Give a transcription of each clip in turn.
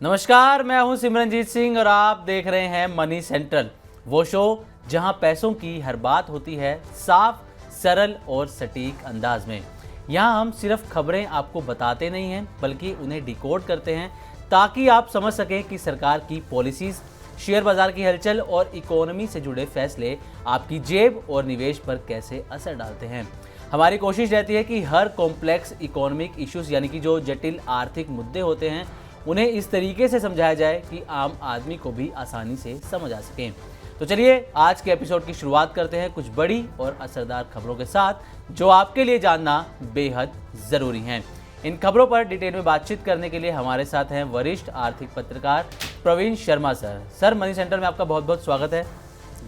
नमस्कार, मैं हूं सिमरनजीत सिंह और आप देख रहे हैं मनी सेंट्रल, वो शो जहां पैसों की हर बात होती है साफ, सरल और सटीक अंदाज में। यहां हम सिर्फ खबरें आपको बताते नहीं हैं, बल्कि उन्हें डिकोड करते हैं ताकि आप समझ सकें कि सरकार की पॉलिसीज, शेयर बाजार की हलचल और इकोनॉमी से जुड़े फैसले आपकी जेब और निवेश पर कैसे असर डालते हैं। हमारी कोशिश रहती है कि हर कॉम्प्लेक्स इकोनॉमिक इश्यूज यानी कि जो जटिल आर्थिक मुद्दे होते हैं उन्हें इस तरीके से समझाया जाए कि आम आदमी को भी आसानी से समझ आ सकें। तो चलिए आज के एपिसोड की शुरुआत करते हैं कुछ बड़ी और असरदार खबरों के साथ जो आपके लिए जानना बेहद ज़रूरी हैं। इन खबरों पर डिटेल में बातचीत करने के लिए हमारे साथ हैं वरिष्ठ आर्थिक पत्रकार Praveen Sharma sir. Money central में आपका बहुत बहुत स्वागत है।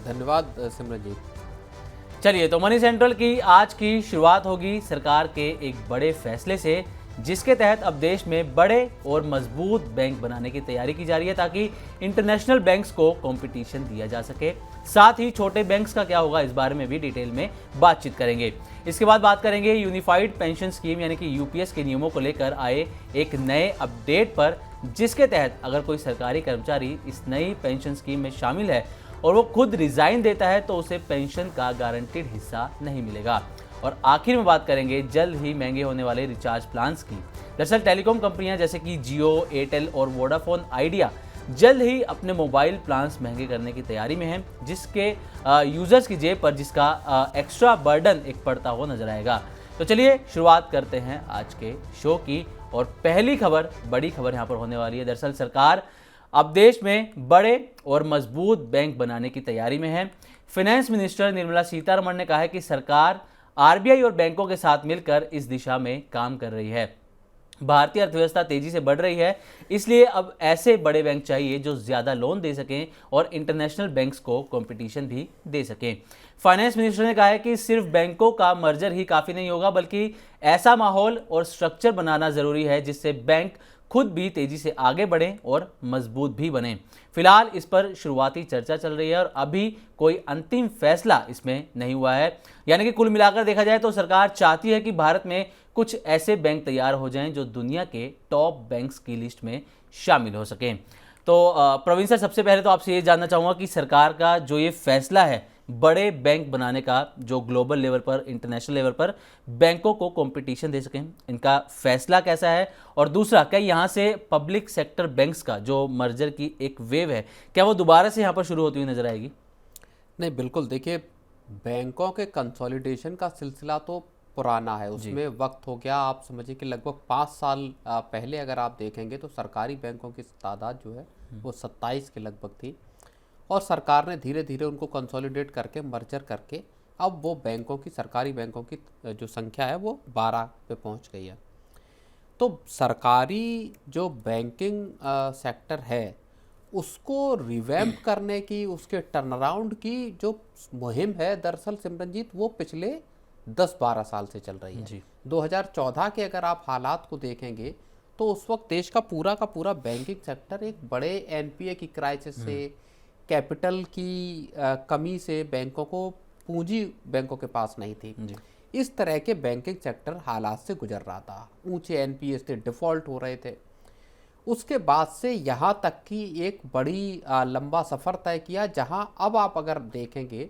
धन्यवाद सिमरनजीत। चलिए, तो मनी सेंट्रल की आज की शुरुआत होगी सरकार के एक बड़े फैसले से, जिसके तहत अब देश में बड़े और मजबूत बैंक बनाने की तैयारी की जा रही है ताकि इंटरनेशनल बैंक्स को कंपटीशन दिया जा सके। साथ ही छोटे बैंक्स का क्या होगा, इस बारे में भी डिटेल में बातचीत करेंगे। इसके बाद बात करेंगे यूनिफाइड पेंशन स्कीम यानी कि यूपीएस के नियमों को लेकर आए एक नए अपडेट पर, जिसके तहत अगर कोई सरकारी कर्मचारी इस नई पेंशन स्कीम में शामिल है और वो खुद रिजाइन देता है तो उसे पेंशन का गारंटीड हिस्सा नहीं मिलेगा। और आखिर में बात करेंगे जल्द ही महंगे होने वाले रिचार्ज प्लान्स की। दरअसल टेलीकॉम कंपनियां जैसे कि जियो, एयरटेल और वोडाफोन आइडिया जल्द ही अपने मोबाइल प्लान्स महंगे करने की तैयारी में हैं, जिसके यूजर्स की जेब पर जिसका एक्स्ट्रा बर्डन एक पड़ता हुआ नजर आएगा। तो चलिए शुरुआत करते हैं आज के शो की। और पहली खबर, बड़ी खबर यहाँ पर होने वाली है। दरअसल सरकार अब देश में बड़े और मजबूत बैंक बनाने की तैयारी में है। फाइनेंस मिनिस्टर निर्मला सीतारमण ने कहा है कि सरकार आरबीआई और बैंकों के साथ मिलकर इस दिशा में काम कर रही है। भारतीय अर्थव्यवस्था तेजी से बढ़ रही है, इसलिए अब ऐसे बड़े बैंक चाहिए जो ज्यादा लोन दे सकें और इंटरनेशनल बैंक्स को कंपटीशन भी दे सकें। फाइनेंस मिनिस्टर ने कहा है कि सिर्फ बैंकों का मर्जर ही काफी नहीं होगा, बल्कि ऐसा माहौल और स्ट्रक्चर बनाना जरूरी है जिससे बैंक खुद भी तेजी से आगे बढ़ें और मजबूत भी बने। फिलहाल इस पर शुरुआती चर्चा चल रही है और अभी कोई अंतिम फैसला इसमें नहीं हुआ है। यानी कि कुल मिलाकर देखा जाए तो सरकार चाहती है कि भारत में कुछ ऐसे बैंक तैयार हो जाएं जो दुनिया के टॉप बैंक्स की लिस्ट में शामिल हो सकें। तो प्रवीण सर, सबसे पहले तो आपसे ये जानना चाहूँगा कि सरकार का जो ये फैसला है बड़े बैंक बनाने का, जो ग्लोबल लेवल पर, इंटरनेशनल लेवल पर बैंकों को कंपटीशन दे सकें, इनका फैसला कैसा है? और दूसरा, क्या यहाँ से पब्लिक सेक्टर बैंक्स का जो मर्जर की एक वेव है, क्या वो दोबारा से यहाँ पर शुरू होती हुई नजर आएगी? नहीं, बिल्कुल। देखिए, बैंकों के कंसोलिडेशन का सिलसिला तो पुराना है, उसमें वक्त हो गया। आप समझिए कि लगभग 5 साल पहले अगर आप देखेंगे तो सरकारी बैंकों की तादाद जो है वो 27 के लगभग थी और सरकार ने धीरे धीरे उनको कंसोलिडेट करके, मर्जर करके अब वो बैंकों की, सरकारी बैंकों की जो संख्या है वो 12 पे पहुंच गई है। तो सरकारी जो बैंकिंग सेक्टर है उसको रिवैम्प करने की, उसके टर्नअराउंड की जो मुहिम है, दरअसल सिमरनजीत, वो पिछले 10-12 साल से चल रही है जी। 2014 के अगर आप हालात को देखेंगे तो उस वक्त देश का पूरा बैंकिंग सेक्टर एक बड़े एनपीए की क्राइसिस से, कैपिटल की कमी से, बैंकों को पूंजी बैंकों के पास नहीं थी जी। इस तरह के बैंकिंग सेक्टर हालात से गुजर रहा था। ऊंचे एनपीए थे, डिफॉल्ट हो रहे थे। उसके बाद से यहाँ तक की एक बड़ी लंबा सफ़र तय किया, जहाँ अब आप अगर देखेंगे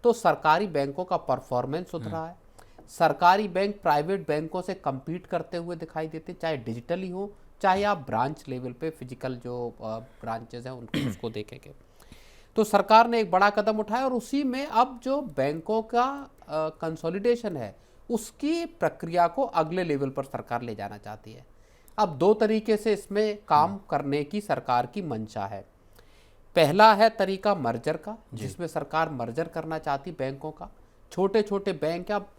तो सरकारी बैंकों का परफॉर्मेंस सुधरा है। सरकारी बैंक प्राइवेट बैंकों से compete करते हुए दिखाई देते, चाहे डिजिटली हो, चाहे आप ब्रांच लेवल पे फिजिकल जो ब्रांचेस हैं उनको उसको देखेंगे। तो सरकार ने एक बड़ा कदम उठाया और उसी में अब जो बैंकों का कंसोलिडेशन है उसकी प्रक्रिया को अगले लेवल पर सरकार ले जाना चाहती है। अब 2 तरीके से इसमें काम करने की सरकार की मंशा है। पहला है तरीका मर्जर का, जिसमें सरकार मर्जर करना चाहती बैंकों का। छोटे छोटे बैंक, अब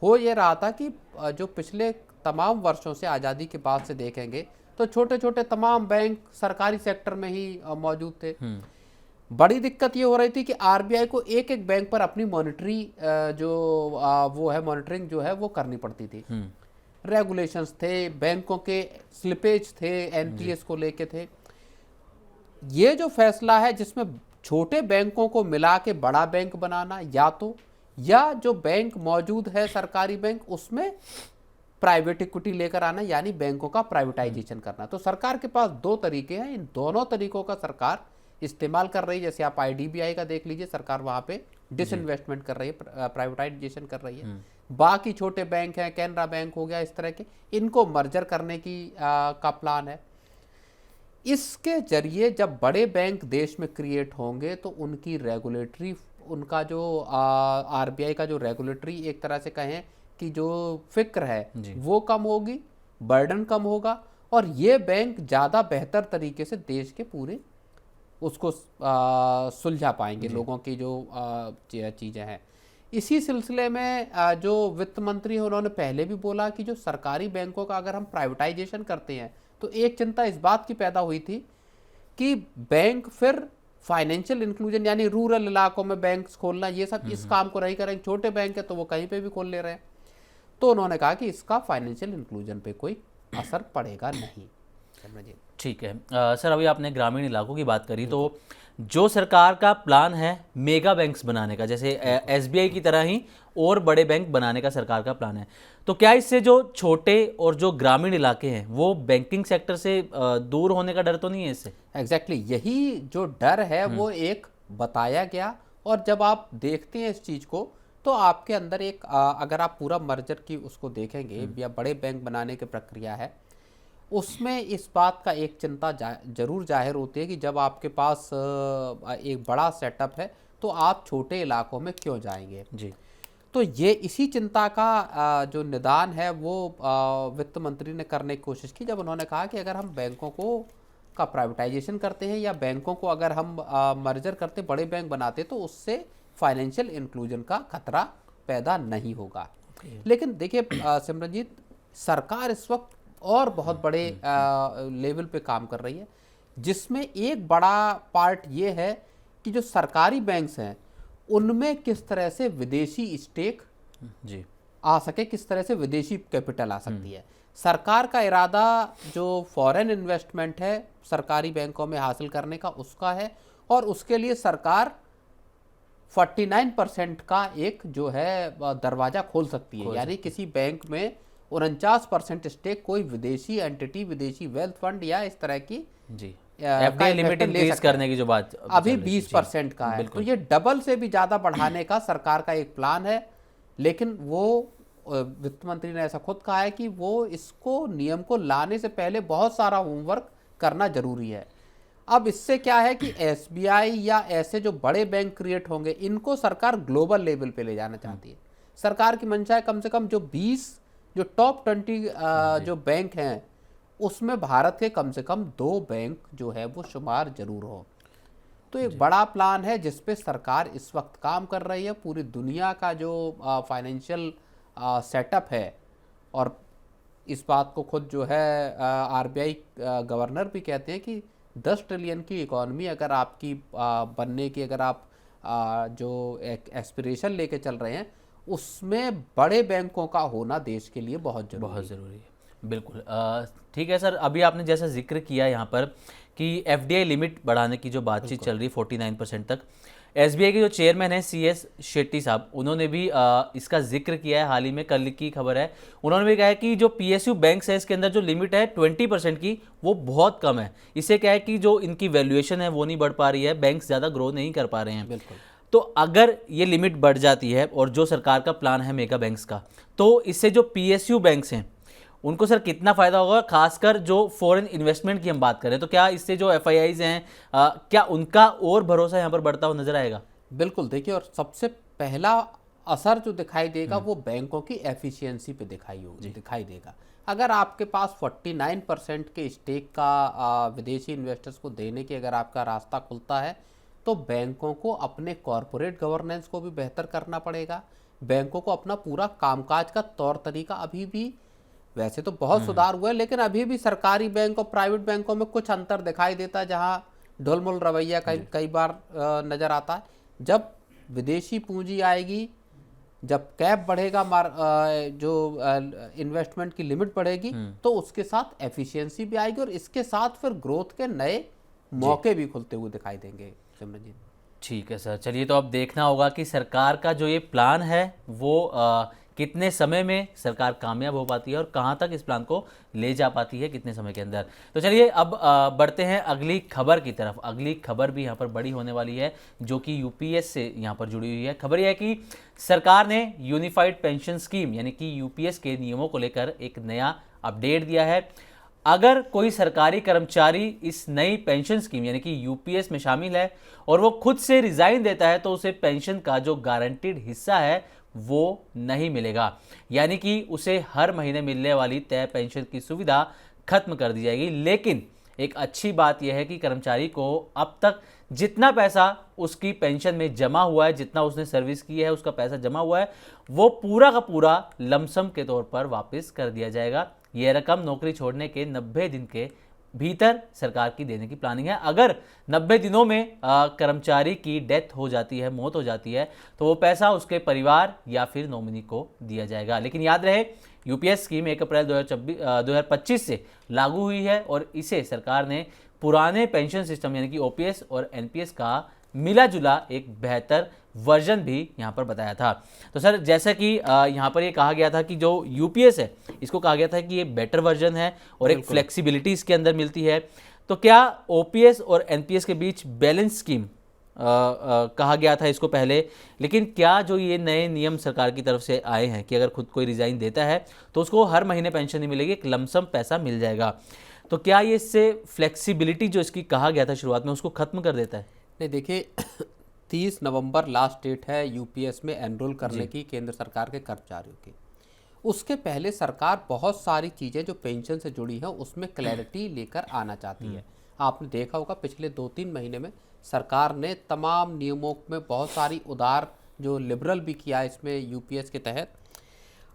हो ये रहा था कि जो पिछले तमाम वर्षों से, आज़ादी के बाद से देखेंगे तो छोटे छोटे तमाम बैंक सरकारी सेक्टर में ही मौजूद थे। बड़ी दिक्कत ये हो रही थी कि आरबीआई को एक एक बैंक पर अपनी मॉनिटरी वो है, मॉनिटरिंग जो है वो करनी पड़ती थी। रेगुलेशंस थे, बैंकों के स्लिपेज थे, एनपीएस को लेके थे। ये जो फैसला है जिसमें छोटे बैंकों को मिला के बड़ा बैंक बनाना, या जो बैंक मौजूद है सरकारी बैंक, उसमें प्राइवेट इक्विटी लेकर आना, यानी बैंकों का प्राइवेटाइजेशन करना। तो सरकार के पास दो तरीके हैं, इन दोनों तरीकों का सरकार इस्तेमाल कर रही है। जैसे आप आईडीबीआई का देख लीजिए, सरकार वहां पे डिसइन्वेस्टमेंट कर रही है, प्राइवेटाइजेशन कर रही है। बाकी छोटे बैंक हैं, कैनरा बैंक हो गया, इस तरह के, इनको मर्जर करने की का प्लान है। इसके जरिए जब बड़े बैंक देश में क्रिएट होंगे तो उनकी रेगुलेटरी, उनका जो आरबीआई का जो रेगुलेटरी एक तरह से कहें कि जो फिक्र है वो कम होगी, बर्डन कम होगा, और ये बैंक ज़्यादा बेहतर तरीके से देश के पूरे उसको सुलझा पाएंगे, लोगों की जो चीज़ें हैं। इसी सिलसिले में जो वित्त मंत्री हैं उन्होंने पहले भी बोला कि जो सरकारी बैंकों का अगर हम प्राइवेटाइजेशन करते हैं तो एक चिंता इस बात की पैदा हुई थी कि बैंक फिर फाइनेंशियल इंक्लूजन, यानी रूरल इलाकों में बैंक्स खोलना, ये सब इस काम को नहीं करेंगे। छोटे बैंक है तो वो कहीं पे भी खोल ले रहे हैं। तो उन्होंने कहा कि इसका फाइनेंशियल इंक्लूजन पे कोई असर पड़ेगा नहीं। ठीक है सर, अभी आपने ग्रामीण इलाकों की बात करी, तो जो सरकार का प्लान है मेगा बैंक्स बनाने का, जैसे एसबीआई की तरह ही और बड़े बैंक बनाने का सरकार का प्लान है, तो क्या इससे जो छोटे और जो ग्रामीण इलाके हैं वो बैंकिंग सेक्टर से दूर होने का डर तो नहीं है इससे? एग्जैक्टली यही जो डर है वो एक बताया गया। और जब आप देखते हैं इस चीज़ को तो आपके अंदर एक अगर आप पूरा मर्जर की उसको देखेंगे या बड़े बैंक बनाने की प्रक्रिया है, उसमें इस बात का एक चिंता जरूर जाहिर होती है कि जब आपके पास एक बड़ा सेटअप है तो आप छोटे इलाकों में क्यों जाएंगे जी। तो ये इसी चिंता का जो निदान है वो वित्त मंत्री ने करने की कोशिश की, जब उन्होंने कहा कि अगर हम बैंकों को का प्राइवेटाइजेशन करते हैं या बैंकों को अगर हम मर्जर करते, बड़े बैंक बनाते, तो उससे फाइनेंशियल इंक्लूजन का खतरा पैदा नहीं होगा। लेकिन देखिए सिमरनजीत, सरकार इस वक्त और बहुत बड़े लेवल पे काम कर रही है, जिसमें एक बड़ा पार्ट ये है कि जो सरकारी बैंक्स हैं उनमें किस तरह से विदेशी स्टेक जी आ सके, किस तरह से विदेशी कैपिटल आ सकती है। सरकार का इरादा जो फॉरेन इन्वेस्टमेंट है सरकारी बैंकों में हासिल करने का, उसका है, और उसके लिए सरकार 49% का एक जो है दरवाजा खोल सकती है, यानी किसी बैंक में 49% स्टेक कोई विदेशी एंटिटी, विदेशी वेल्थ फंड या इस तरह की जी एफडीआई लिमिट इंक्रीज करने की जो बात अभी 20% का है, तो ये डबल से भी ज़्यादा बढ़ाने का सरकार का एक प्लान है। लेकिन वो वित्त मंत्री ने ऐसा खुद कहा है कि वो इसको नियम को लाने से पहले बहुत सारा होमवर्क करना जरूरी है। अब इससे क्या है कि एसबीआई या ऐसे जो बड़े बैंक क्रिएट होंगे इनको सरकार ग्लोबल लेवल पे ले जाना चाहती है। सरकार की मंशा है कम से कम जो 20 जो टॉप 20 जो बैंक हैं उसमें भारत के कम से कम 2 बैंक जो है वो शुमार जरूर हो। तो एक बड़ा प्लान है जिस पे सरकार इस वक्त काम कर रही है। पूरी दुनिया का जो फाइनेंशियल सेटअप है, और इस बात को खुद जो है आरबीआई गवर्नर भी कहते हैं कि 10 ट्रिलियन की इकॉनमी अगर आपकी बनने की, अगर आप जो एक एस्पिरेशन लेके चल रहे हैं, उसमें बड़े बैंकों का होना देश के लिए बहुत ज़रूरी है। बिल्कुल ठीक है सर, अभी आपने जैसा जिक्र किया यहाँ पर कि एफडीआई लिमिट बढ़ाने की जो बातचीत चल रही 49% तक, एसबीआई के जो चेयरमैन हैं सीएस शेट्टी साहब, उन्होंने भी इसका जिक्र किया है। हाल ही में कल की खबर है, उन्होंने भी कहा है कि जो पीएसयू बैंक्स है इसके अंदर जो लिमिट है 20% की वो बहुत कम है। इससे क्या है कि जो इनकी वैल्यूएशन है वो नहीं बढ़ पा रही है, बैंक्स ज़्यादा ग्रो नहीं कर पा रहे हैं। बिल्कुल। तो अगर ये लिमिट बढ़ जाती है और जो सरकार का प्लान है मेगा बैंक्स का, तो इससे जो पीएसयू बैंक्स हैं उनको सर कितना फ़ायदा होगा, खासकर जो फॉरेन इन्वेस्टमेंट की हम बात करें, तो क्या इससे जो एफआईआईज हैं क्या उनका और भरोसा यहाँ पर बढ़ता हुआ नजर आएगा? बिल्कुल, देखिए, और सबसे पहला असर जो दिखाई देगा वो बैंकों की एफिशिएंसी पे दिखाई देगा। अगर आपके पास 49% के स्टेक का विदेशी इन्वेस्टर्स को देने की अगर आपका रास्ता खुलता है, तो बैंकों को अपने कॉरपोरेट गवर्नेंस को भी बेहतर करना पड़ेगा। बैंकों को अपना पूरा कामकाज का तौर तरीका, अभी भी वैसे तो बहुत सुधार हुआ है लेकिन अभी भी सरकारी बैंक और प्राइवेट बैंकों में कुछ अंतर दिखाई देता है, जहां ढुलमुल रवैया कई बार नजर आता है। जब विदेशी पूंजी आएगी, जब कैप बढ़ेगा, जो इन्वेस्टमेंट की लिमिट बढ़ेगी, तो उसके साथ एफिशिएंसी भी आएगी और इसके साथ फिर ग्रोथ के नए मौके भी खुलते हुए दिखाई देंगे। सिमरनजीत, ठीक है सर, चलिए तो अब देखना होगा कि सरकार का जो ये प्लान है वो कितने समय में सरकार कामयाब हो पाती है और कहाँ तक इस प्लान को ले जा पाती है, कितने समय के अंदर। तो चलिए अब बढ़ते हैं अगली खबर की तरफ। अगली खबर भी यहाँ पर बड़ी होने वाली है, जो कि यूपीएस से यहाँ पर जुड़ी हुई है। खबर यह है कि सरकार ने यूनिफाइड पेंशन स्कीम यानी कि यूपीएस के नियमों को लेकर एक नया अपडेट दिया है। अगर कोई सरकारी कर्मचारी इस नई पेंशन स्कीम यानी कि यूपीएस में शामिल है और वो खुद से रिजाइन देता है तो उसे पेंशन का जो गारंटीड हिस्सा है वो नहीं मिलेगा, यानी कि उसे हर महीने मिलने वाली तय पेंशन की सुविधा खत्म कर दी जाएगी। लेकिन एक अच्छी बात यह है कि कर्मचारी को अब तक जितना पैसा उसकी पेंशन में जमा हुआ है, जितना उसने सर्विस की है, उसका पैसा जमा हुआ है, वो पूरा का पूरा लमसम के तौर पर वापस कर दिया जाएगा। यह रकम नौकरी छोड़ने के 90 दिन के भीतर सरकार की देने की प्लानिंग है। अगर 90 दिनों में कर्मचारी की डेथ हो जाती है, मौत हो जाती है, तो वो पैसा उसके परिवार या फिर नॉमिनी को दिया जाएगा। लेकिन याद रहे, यूपीएस स्कीम 1 अप्रैल 2025 से लागू हुई है और इसे सरकार ने पुराने पेंशन सिस्टम यानी कि ओपीएस और एनपीएस का मिला जुला एक बेहतर वर्जन भी यहाँ पर बताया था। तो सर, जैसा कि यहाँ पर ये कहा गया था कि जो यूपीएस है इसको कहा गया था कि ये बेटर वर्जन है और एक फ्लेक्सिबिलिटी इसके अंदर मिलती है। तो क्या ओपीएस और एनपीएस के बीच बैलेंस स्कीम कहा गया था इसको पहले, लेकिन क्या जो ये नए नियम सरकार की तरफ से आए हैं कि अगर खुद कोई रिजाइन देता है तो उसको हर महीने पेंशन नहीं मिलेगी, एक लमसम पैसा मिल जाएगा, तो क्या ये इससे फ्लेक्सिबिलिटी जो इसकी कहा गया था शुरुआत में उसको खत्म कर देता है? नहीं, देखिए 30 नवंबर लास्ट डेट है यूपीएस में एनरोल करने की केंद्र सरकार के कर्मचारियों की। उसके पहले सरकार बहुत सारी चीज़ें जो पेंशन से जुड़ी हैं उसमें क्लैरिटी लेकर आना चाहती है। आपने देखा होगा पिछले 2-3 महीने में सरकार ने तमाम नियमों में बहुत सारी उदार जो लिबरल भी किया इसमें यूपीएस के तहत।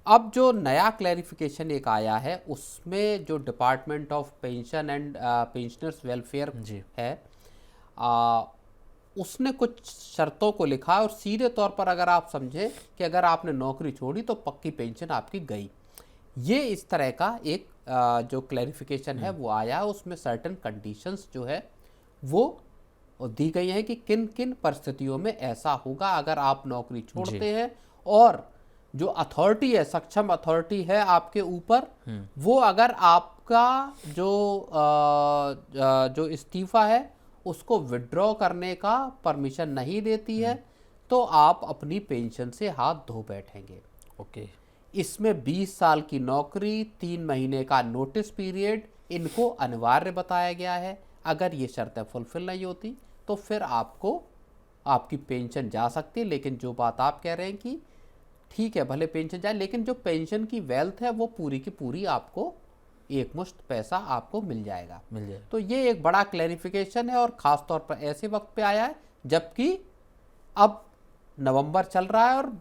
अब जो नया क्लैरिफिकेशन एक आया है उसमें जो department of pension and pensioners welfare है उसने कुछ शर्तों को लिखा और सीधे तौर पर अगर आप समझें कि अगर आपने नौकरी छोड़ी तो पक्की पेंशन आपकी गई। ये इस तरह का एक जो क्लैरिफिकेशन है वो आया है। उसमें सर्टेन कंडीशंस जो है वो दी गई हैं कि किन किन परिस्थितियों में ऐसा होगा अगर आप नौकरी छोड़ते हैं और जो अथॉरिटी है, सक्षम अथॉरिटी है आपके ऊपर, वो अगर आपका जो इस्तीफा है उसको विड्रॉ करने का परमिशन नहीं देती है तो आप अपनी पेंशन से हाथ धो बैठेंगे। ओके। इसमें 20 साल की नौकरी, 3 महीने का नोटिस पीरियड, इनको अनिवार्य बताया गया है। अगर ये शर्तें फुलफिल नहीं होती तो फिर आपको आपकी पेंशन जा सकती है। लेकिन जो बात आप कह रहे हैं कि ठीक है भले पेंशन जाए लेकिन जो पेंशन की वेल्थ है वो पूरी की पूरी आपको एक मुश्त पैसा आपको मिल जाएगा। तो ये एक बड़ा क्लैरिफिकेशन है और ख़ास तौर पर ऐसे वक्त पे आया है जबकि अब नवंबर चल रहा है और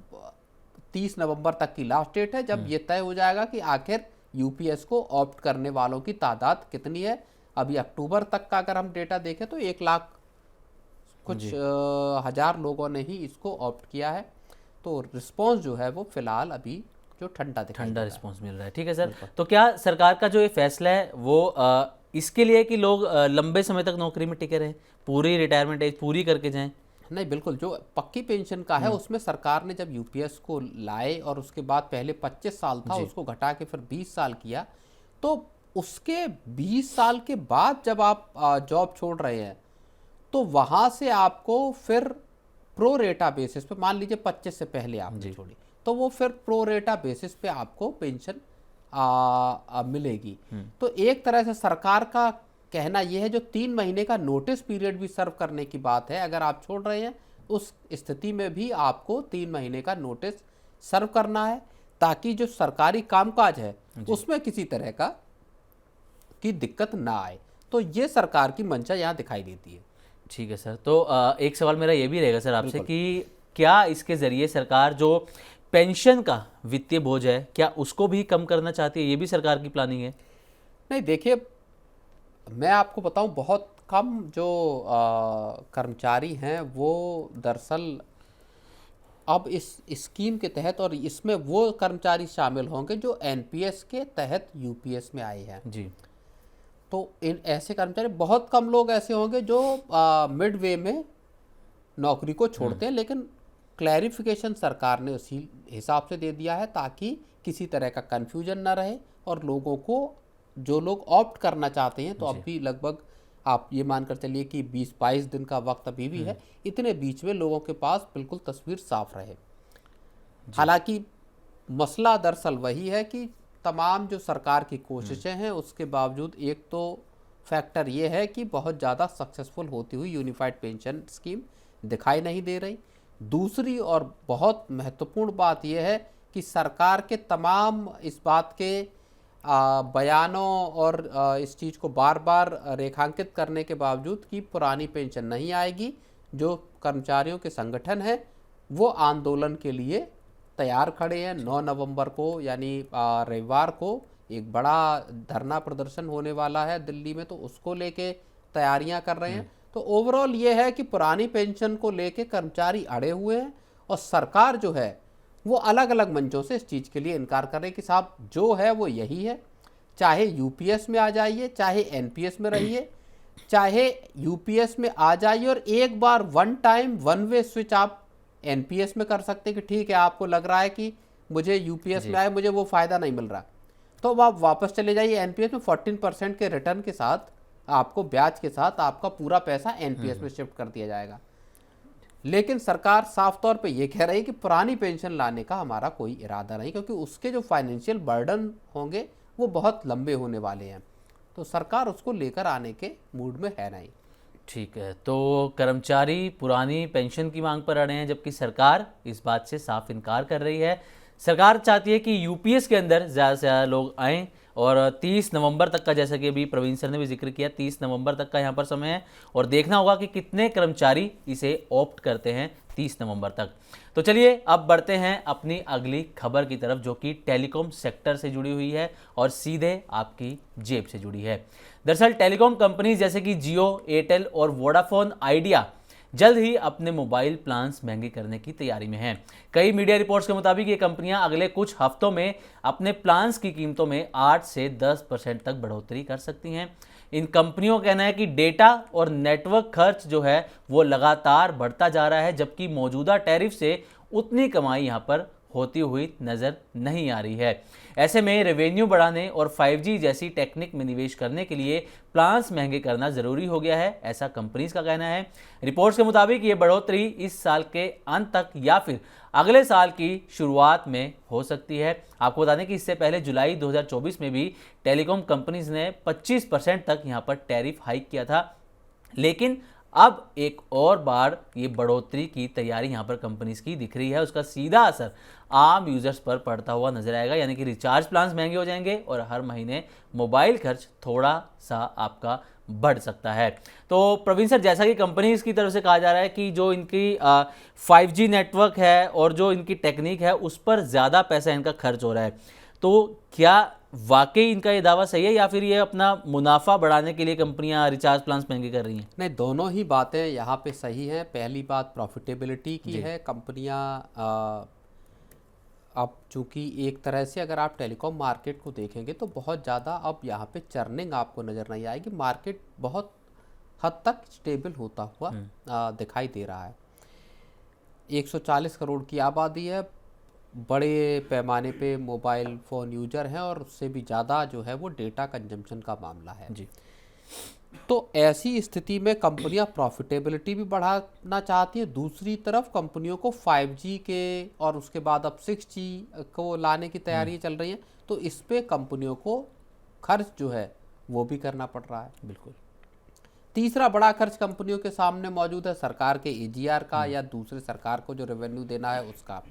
30 नवंबर तक की लास्ट डेट है जब ये तय हो जाएगा कि आखिर यूपीएस को ऑप्ट करने वालों की तादाद कितनी है। अभी अक्टूबर तक का अगर हम डेटा देखें तो 1 लाख कुछ हजार लोगों ने ही इसको ऑप्ट किया है। तो रिस्पॉन्स जो है वो फिलहाल अभी जो ठंडा रिस्पॉन्स मिल रहा है। ठीक है सर, तो क्या सरकार का जो ये फैसला है वो इसके लिए कि लोग लंबे समय तक नौकरी में टिके रहें, पूरी रिटायरमेंट एज पूरी करके जाएं? नहीं, बिल्कुल। जो पक्की पेंशन का है उसमें सरकार ने जब यूपीएस को लाए और उसके बाद पहले 25 साल था उसको घटा के फिर 20 साल किया, तो उसके 20 साल के बाद जब आप जॉब छोड़ रहे हैं तो वहाँ से आपको फिर प्रो रेटा बेसिस पे, मान लीजिए 25 से पहले आपने छोड़ी तो वो फिर प्रो रेटा बेसिस पे आपको पेंशन मिलेगी। तो एक तरह से सरकार का कहना यह है जो 3 महीने का नोटिस पीरियड भी सर्व करने की बात है, अगर आप छोड़ रहे हैं उस स्थिति में भी आपको 3 महीने का नोटिस सर्व करना है ताकि जो सरकारी कामकाज है उसमें किसी तरह की दिक्कत ना आए। तो ये सरकार की मंशा यहाँ दिखाई देती है। ठीक है सर, तो एक सवाल मेरा ये भी रहेगा सर आपसे कि क्या इसके ज़रिए सरकार जो पेंशन का वित्तीय बोझ है क्या उसको भी कम करना चाहती है? ये भी सरकार की प्लानिंग है? नहीं, देखिए मैं आपको बताऊं बहुत कम जो कर्मचारी हैं वो दरअसल अब इस स्कीम के तहत, और इसमें वो कर्मचारी शामिल होंगे जो एनपीएस के तहत यूपीएस में आए हैं जी। तो इन ऐसे कर्मचारी बहुत कम लोग ऐसे होंगे जो मिड वे में नौकरी को छोड़ते हैं, लेकिन क्लैरिफिकेशन सरकार ने उसी हिसाब से दे दिया है ताकि किसी तरह का कन्फ्यूजन ना रहे और लोगों को, जो लोग ऑप्ट करना चाहते हैं, तो अब भी लगभग आप ये मानकर चलिए कि 20-22 दिन का वक्त अभी भी है, इतने बीच में लोगों के पास बिल्कुल तस्वीर साफ रहे। हालांकि मसला दरअसल वही है कि तमाम जो सरकार की कोशिशें हैं उसके बावजूद एक तो फैक्टर ये है कि बहुत ज़्यादा सक्सेसफुल होती हुई यूनिफाइड पेंशन स्कीम दिखाई नहीं दे रही। दूसरी और बहुत महत्वपूर्ण बात यह है कि सरकार के तमाम इस बात के बयानों और इस चीज़ को बार बार रेखांकित करने के बावजूद कि पुरानी पेंशन नहीं आएगी, जो कर्मचारियों के संगठन हैं वो आंदोलन के लिए तैयार खड़े हैं। 9 नवंबर को यानी रविवार को एक बड़ा धरना प्रदर्शन होने वाला है दिल्ली में, तो उसको लेके तैयारियां कर रहे हैं। तो ओवरऑल ये है कि पुरानी पेंशन को लेके कर्मचारी अड़े हुए हैं और सरकार जो है वो अलग अलग मंचों से इस चीज़ के लिए इनकार कर रहे हैं कि साहब जो है वो यही है, चाहे यूपीएस में आ जाइए, चाहे एनपीएस में रहिए, चाहे यूपीएस में आ जाइए और एक बार one time one way switch आप एनपीएस में कर सकते हैं कि ठीक है आपको लग रहा है कि मुझे यूपीएस में आए, मुझे वो फ़ायदा नहीं मिल रहा, तो आप वापस चले जाइए एनपीएस में। 14% के रिटर्न के साथ, आपको ब्याज के साथ आपका पूरा पैसा एनपीएस में शिफ्ट कर दिया जाएगा। लेकिन सरकार साफ तौर पे ये कह रही है कि पुरानी पेंशन लाने का हमारा कोई इरादा नहीं, क्योंकि उसके जो फाइनेंशियल बर्डन होंगे वो बहुत लंबे होने वाले हैं, तो सरकार उसको लेकर आने के मूड में है नहीं। ठीक है, तो कर्मचारी पुरानी पेंशन की मांग पर अड़े हैं, जबकि सरकार इस बात से साफ इनकार कर रही है। सरकार चाहती है कि यूपीएस के अंदर ज़्यादा से ज़्यादा लोग आएँ और 30 नवंबर तक का, जैसा कि अभी प्रवीण सर ने भी जिक्र किया, 30 नवंबर तक का यहाँ पर समय है और देखना होगा कि कितने कर्मचारी इसे ऑप्ट करते हैं 30 नवंबर तक। तो चलिए अब बढ़ते हैं अपनी अगली खबर की तरफ, जो कि टेलीकॉम सेक्टर से जुड़ी हुई है और सीधे आपकी जेब से जुड़ी है। दरअसल टेलीकॉम कंपनी जैसे कि जियो, एयरटेल और वोडाफोन आइडिया जल्द ही अपने मोबाइल प्लान्स महंगे करने की तैयारी में हैं। कई मीडिया रिपोर्ट्स के मुताबिक ये कंपनियां अगले कुछ हफ्तों में अपने प्लान्स की कीमतों में 8 से 10% तक बढ़ोतरी कर सकती हैं। इन कंपनियों का कहना है कि डेटा और नेटवर्क खर्च जो है वो लगातार बढ़ता जा रहा है, जबकि मौजूदा टैरिफ से उतनी कमाई यहाँ पर होती हुई नज़र नहीं आ रही है। ऐसे में रेवेन्यू बढ़ाने और 5G जैसी टेक्निक में निवेश करने के लिए प्लान्स महंगे करना ज़रूरी हो गया है, ऐसा कंपनीज का कहना है। रिपोर्ट्स के मुताबिक ये बढ़ोतरी इस साल के अंत तक या फिर अगले साल की शुरुआत में हो सकती है। आपको बता दें कि इससे पहले जुलाई 2024 में भी टेलीकॉम कंपनीज ने 25% तक यहाँ पर टैरिफ हाइक किया था, लेकिन अब एक और बार ये बढ़ोतरी की तैयारी यहाँ पर कंपनीज की दिख रही है। उसका सीधा असर आम यूजर्स पर पड़ता हुआ नजर आएगा, यानी कि रिचार्ज प्लान्स महंगे हो जाएंगे और हर महीने मोबाइल खर्च थोड़ा सा आपका बढ़ सकता है। तो प्रवीण सर, जैसा कि कंपनीज की तरफ से कहा जा रहा है कि जो इनकी 5G नेटवर्क है और जो इनकी टेक्निक है उस पर ज़्यादा पैसा इनका खर्च हो रहा है, तो क्या वाकई इनका ये दावा सही है या फिर ये अपना मुनाफा बढ़ाने के लिए कंपनियां रिचार्ज प्लान्स महंगे कर रही हैं? नहीं, दोनों ही बातें यहाँ पे सही हैं। पहली बात प्रॉफिटेबिलिटी की है। कंपनियां अब चूंकि एक तरह से अगर आप टेलीकॉम मार्केट को देखेंगे तो बहुत ज़्यादा अब यहाँ पे चर्निंग आपको नज़र नहीं आएगी। मार्केट बहुत हद तक स्टेबल होता हुआ दिखाई दे रहा है। 140 करोड़ की आबादी है, बड़े पैमाने पे मोबाइल फ़ोन यूजर हैं और उससे भी ज़्यादा जो है वो डेटा कंजम्पशन का मामला है जी। तो ऐसी स्थिति में कंपनियां प्रॉफिटेबिलिटी भी बढ़ाना चाहती हैं। दूसरी तरफ कंपनियों को 5G के और उसके बाद अब 6G को लाने की तैयारी चल रही हैं, तो इस पे कंपनियों को खर्च जो है वो भी करना पड़ रहा है। बिल्कुल। तीसरा बड़ा खर्च कंपनियों के सामने मौजूद है सरकार के AGR का या दूसरे सरकार को जो रेवेन्यू देना है उसका।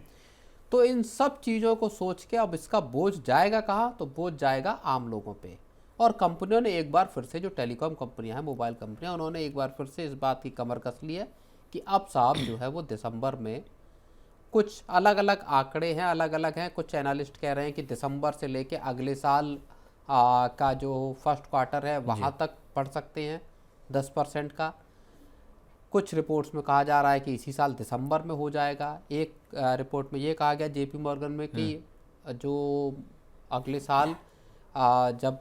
तो इन सब चीज़ों को सोच के अब इसका बोझ जाएगा कहाँ? तो बोझ जाएगा आम लोगों पे। और कंपनियों ने एक बार फिर से, जो टेलीकॉम कंपनियां हैं, मोबाइल कंपनियां, उन्होंने एक बार फिर से इस बात की कमर कस ली है कि अब साहब जो है वो दिसंबर में, कुछ अलग अलग आंकड़े हैं, अलग अलग हैं। कुछ एनालिस्ट कह रहे हैं कि दिसंबर से लेके अगले साल का जो फर्स्ट क्वार्टर है वहाँ तक बढ़ सकते हैं 10% का। कुछ रिपोर्ट्स में कहा जा रहा है कि इसी साल दिसंबर में हो जाएगा। एक रिपोर्ट में ये कहा गया JP मॉर्गन में कि जो अगले साल जब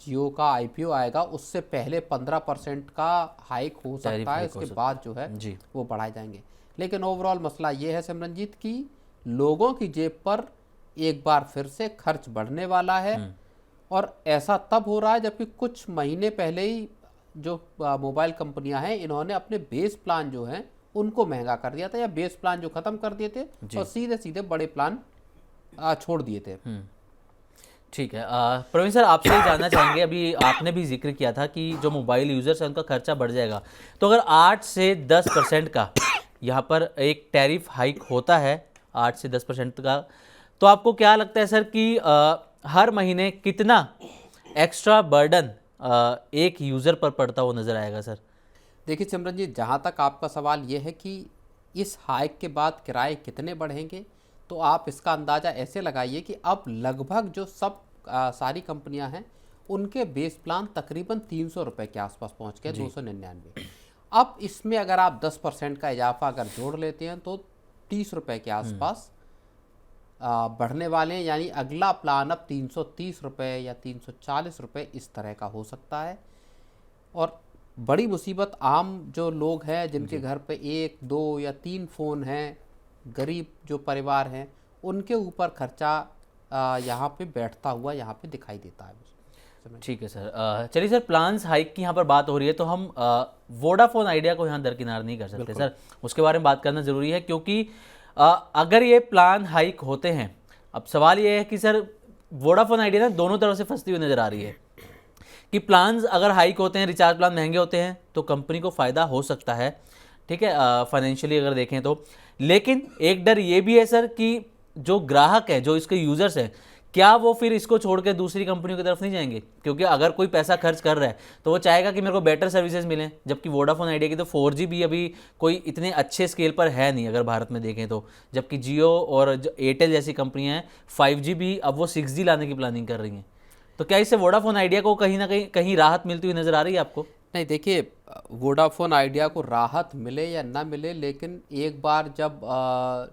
जियो का IPO आएगा उससे पहले 15% का हाइक हो सकता है, इसके बाद जो है वो बढ़ाए जाएंगे। लेकिन ओवरऑल मसला ये है सिमरनजीत कि लोगों की जेब पर एक बार फिर से खर्च बढ़ने वाला है, और ऐसा तब हो रहा है जबकि कुछ महीने पहले ही जो मोबाइल कंपनियां हैं इन्होंने अपने बेस प्लान जो हैं उनको महंगा कर दिया था, या बेस प्लान जो खत्म कर दिए थे और सीधे सीधे बड़े प्लान छोड़ दिए थे। ठीक है। प्रवीण सर, आपसे ही जानना चाहेंगे, अभी आपने भी जिक्र किया था कि जो मोबाइल यूज़र्स हैं उनका खर्चा बढ़ जाएगा, तो अगर 8 से 10% का यहाँ पर एक टैरिफ हाइक होता है 8 से 10% का, तो आपको क्या लगता है सर कि हर महीने कितना एक्स्ट्रा बर्डन एक यूज़र पर पड़ता हुआ नज़र आएगा सर? देखिए सिमरनजीत, जहाँ तक आपका सवाल ये है कि इस हाइक के बाद किराए कितने बढ़ेंगे, तो आप इसका अंदाज़ा ऐसे लगाइए कि अब लगभग जो सब सारी कंपनियां हैं उनके बेस प्लान तकरीबन 300 रुपये के आसपास पहुंच गए, 299। अब इसमें अगर आप 10% का इजाफा अगर जोड़ लेते हैं तो 30 रुपये के आसपास बढ़ने वाले हैं, यानी अगला प्लान अब 330 रुपये या 340 रुपये इस तरह का हो सकता है। और बड़ी मुसीबत आम जो लोग हैं जिनके घर पे 1, 2 या 3 फ़ोन हैं, गरीब जो परिवार हैं, उनके ऊपर खर्चा यहाँ पे बैठता हुआ यहाँ पे दिखाई देता है। ठीक है सर। चलिए सर, प्लान्स हाइक की यहाँ पर बात हो रही है तो हम वोडाफोन आइडिया को यहाँ दरकिनार नहीं कर सकते सर, उसके बारे में बात करना ज़रूरी है, क्योंकि अगर ये प्लान हाइक होते हैं, अब सवाल ये है कि सर वोडाफोन आइडिया ना दोनों तरफ से फंसती हुई नज़र आ रही है कि प्लान्स अगर हाइक होते हैं, रिचार्ज प्लान महंगे होते हैं तो कंपनी को फ़ायदा हो सकता है, ठीक है, फाइनेंशियली अगर देखें तो। लेकिन एक डर ये भी है सर कि जो ग्राहक है, जो इसके यूज़र्स हैं, क्या वो फिर इसको छोड़ के दूसरी कंपनियों की तरफ नहीं जाएंगे? क्योंकि अगर कोई पैसा खर्च कर रहा है तो वो चाहेगा कि मेरे को बेटर सर्विसेज मिलें, जबकि वोडाफोन आइडिया की तो 4G भी अभी कोई इतने अच्छे स्केल पर है नहीं अगर भारत में देखें तो, जबकि जियो और एयरटेल जैसी कंपनियाँ हैं 5G भी अब वो 6G लाने की प्लानिंग कर रही हैं। तो क्या इससे वोडाफोन आइडिया को कहीं ना कहीं राहत मिलती हुई नज़र आ रही है आपको? नहीं, देखिए वोडाफोन आइडिया को राहत मिले या ना मिले, लेकिन एक बार जब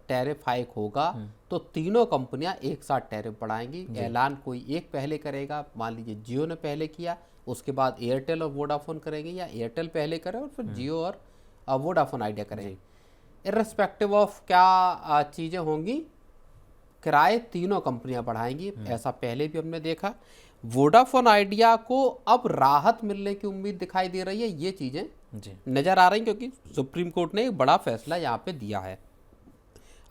टैरिफ हाइक होगा तो तीनों कंपनियां एक साथ टैरिफ बढ़ाएंगी। ऐलान कोई एक पहले करेगा, मान लीजिए जियो ने पहले किया, उसके बाद एयरटेल और वोडाफोन करेंगे, या एयरटेल पहले करे और फिर जियो और वोडाफोन आइडिया करेंगे। इर्रेस्पेक्टिव ऑफ क्या चीज़ें होंगी, किराए तीनों कंपनियां बढ़ाएंगी। ऐसा पहले भी हमने देखा। वोडाफोन आइडिया को अब राहत मिलने की उम्मीद दिखाई दे रही है, ये चीज़ें नज़र आ रही हैं, क्योंकि सुप्रीम कोर्ट ने एक बड़ा फैसला यहाँ पे दिया है।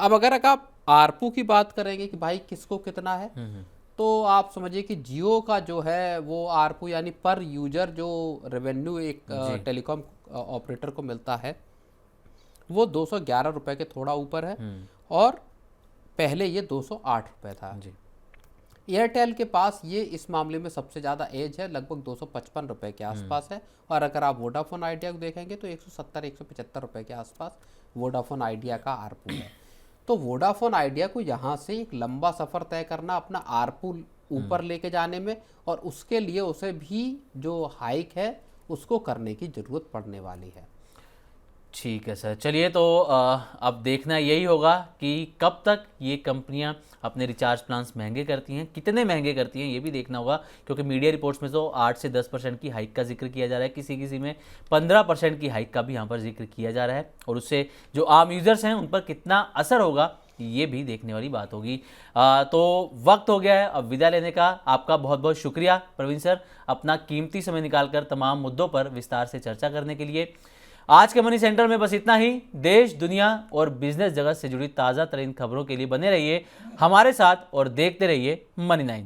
अब अगर आप आरपू की बात करेंगे कि भाई किसको कितना है, तो आप समझिए कि जियो का जो है वो आरपू यानी पर यूजर जो रेवेन्यू एक टेलीकॉम ऑपरेटर को मिलता है वो 211 रुपये के थोड़ा ऊपर है, और पहले ये 208 रुपये था। एयरटेल के पास ये इस मामले में सबसे ज़्यादा एज है, लगभग 255 रुपये के आसपास है। और अगर आप वोडाफोन आइडिया को देखेंगे तो 170-175 रुपये के आसपास वोडाफोन आइडिया का आरपू है। तो वोडाफोन आइडिया को यहाँ से एक लंबा सफ़र तय करना, अपना आरपू ऊपर लेके जाने में, और उसके लिए उसे भी जो हाइक है उसको करने की ज़रूरत पड़ने वाली है। ठीक है सर, चलिए तो अब देखना यही होगा कि कब तक ये कंपनियां अपने रिचार्ज प्लान्स महंगे करती हैं, कितने महंगे करती हैं ये भी देखना होगा, क्योंकि मीडिया रिपोर्ट्स में तो 8 से 10% की हाइक का जिक्र किया जा रहा है, किसी किसी में 15% की हाइक का भी यहाँ पर जिक्र किया जा रहा है, और उससे जो आम यूज़र्स हैं उन पर कितना असर होगा ये भी देखने वाली बात होगी। तो वक्त हो गया है अब विदा लेने का। आपका बहुत बहुत शुक्रिया प्रवीण सर, अपना कीमती समय निकालकर तमाम मुद्दों पर विस्तार से चर्चा करने के लिए। आज के मनी सेंटर में बस इतना ही। देश, दुनिया और बिजनेस जगत से जुड़ी ताज़ा तरीन खबरों के लिए बने रहिए हमारे साथ और देखते रहिए मनी 9।